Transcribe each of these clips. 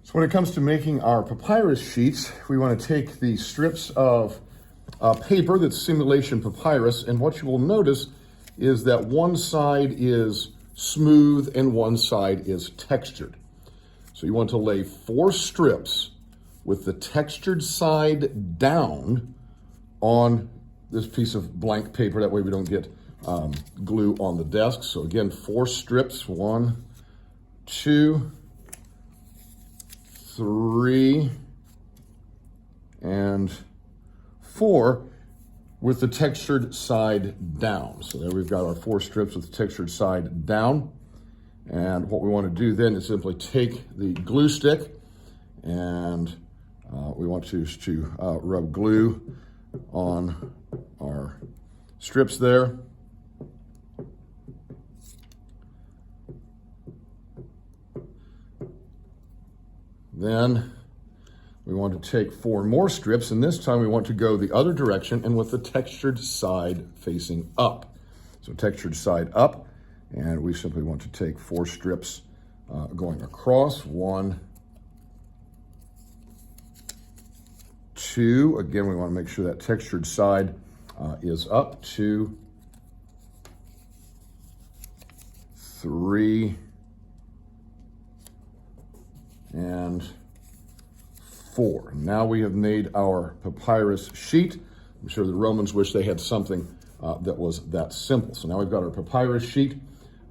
So when it comes to making our papyrus sheets, we want to take the strips of paper that's simulation papyrus, and what you will notice is that one side is smooth and one side is textured. So you want to lay 4 strips with the textured side down on this piece of blank paper. That way we don't get glue on the desk. So again, 4 strips, 1, 2, 3, and 4 with the textured side down. So there we've got our 4 strips with the textured side down. And what we want to do then is simply take the glue stick and we want to rub glue on our strips there. Then we want to take 4 more strips, and this time we want to go the other direction and with the textured side facing up. So textured side up, and we simply want to take 4 strips going across. 1, 2, again, we want to make sure that textured side is up. 2, 3, and 4. Now we have made our papyrus sheet. I'm sure the Romans wish they had something that was that simple. So now we've got our papyrus sheet.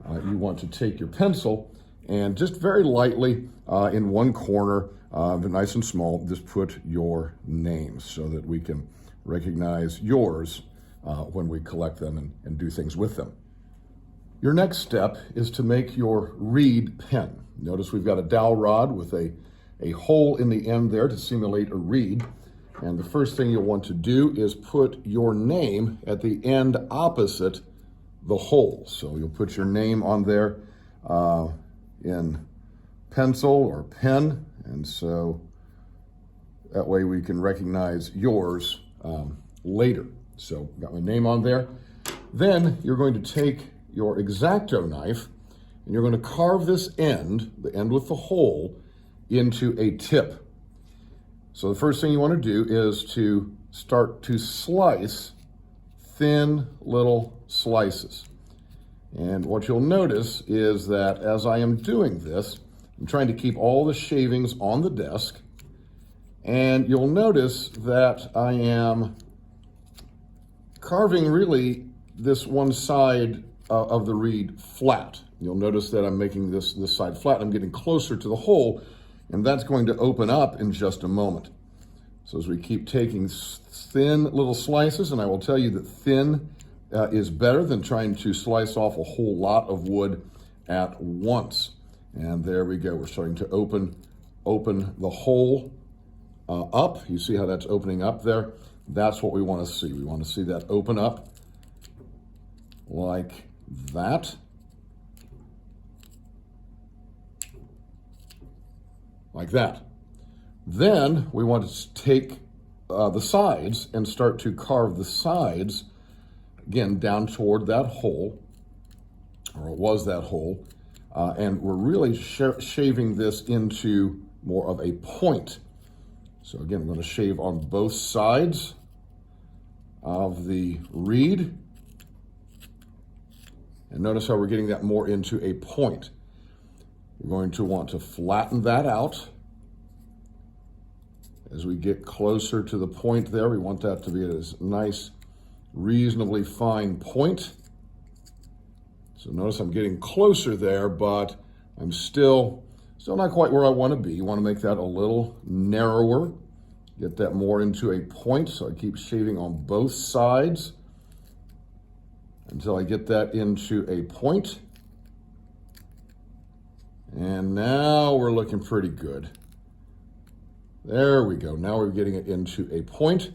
You want to take your pencil and just very lightly in one corner, nice and small, just put your names so that we can recognize yours when we collect them and do things with them. Your next step is to make your reed pen. Notice we've got a dowel rod with a hole in the end there to simulate a reed. And the first thing you'll want to do is put your name at the end opposite the hole. So you'll put your name on there in pencil or pen. And so that way we can recognize yours later. So got my name on there. Then you're going to take your X-Acto knife and you're going to carve this end, the end with the hole, into a tip. So the first thing you want to do is to start to slice thin little slices. And what you'll notice is that as I am doing this, I'm trying to keep all the shavings on the desk, and you'll notice that I am carving really this one side of the reed flat. You'll notice that I'm making this side flat. I'm getting closer to the hole, and that's going to open up in just a moment. So as we keep taking thin little slices, and I will tell you that thin is better than trying to slice off a whole lot of wood at once. And there we go. We're starting to open the hole up. You see how that's opening up there? That's what we want to see. We want to see that open up like that. Like that. Then we want to take the sides and start to carve the sides, again, down toward that hole, or it was that hole, and we're really shaving this into more of a point. So again, I'm going to shave on both sides of the reed, and notice how we're getting that more into a point. We're going to want to flatten that out. As we get closer to the point there, we want that to be a nice, reasonably fine point. So notice I'm getting closer there, but I'm still not quite where I want to be. You want to make that a little narrower, get that more into a point. So I keep shaving on both sides until I get that into a point. And now we're looking pretty good. There we go. Now we're getting it into a point.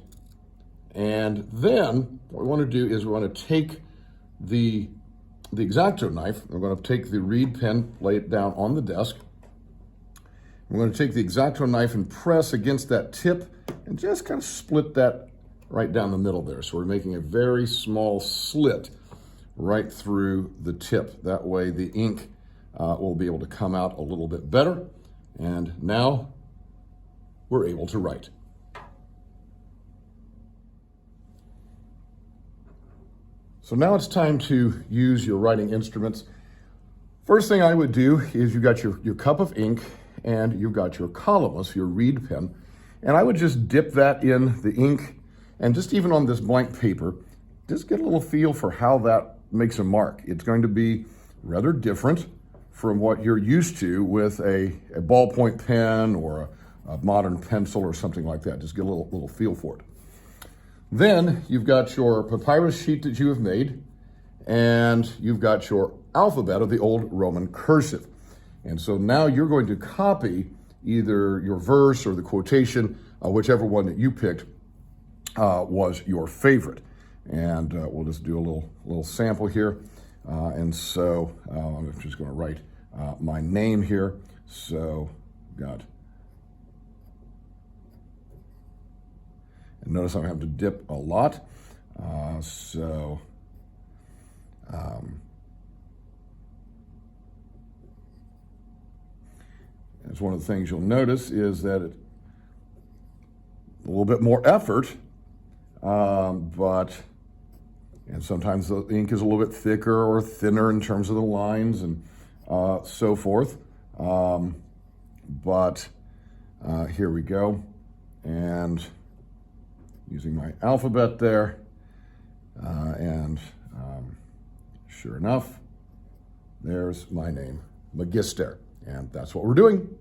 And then what we want to do is we want to take the X-Acto knife. We're going to take the reed pen, lay it down on the desk. We're going to take the X-Acto knife and press against that tip and just kind of split that right down the middle there. So we're making a very small slit right through the tip. That way the ink will be able to come out a little bit better. And now we're able to write. So now it's time to use your writing instruments. First thing I would do is you've got your cup of ink and you've got your Columbus, your reed pen, and I would just dip that in the ink, and just even on this blank paper, just get a little feel for how that makes a mark. It's going to be rather different from what you're used to with a ballpoint pen or a modern pencil or something like that. Just get a little feel for it. Then you've got your papyrus sheet that you have made, and you've got your alphabet of the old Roman cursive. And so now you're going to copy either your verse or the quotation, whichever one that you picked was your favorite. And we'll just do a little sample here. And so I'm just going to write my name here. So got, and notice I have to dip a lot. It's one of the things you'll notice is that it's a little bit more effort, and sometimes the ink is a little bit thicker or thinner in terms of the lines and so forth. But here we go. And using my alphabet there, and sure enough, there's my name, Magister. And that's what we're doing.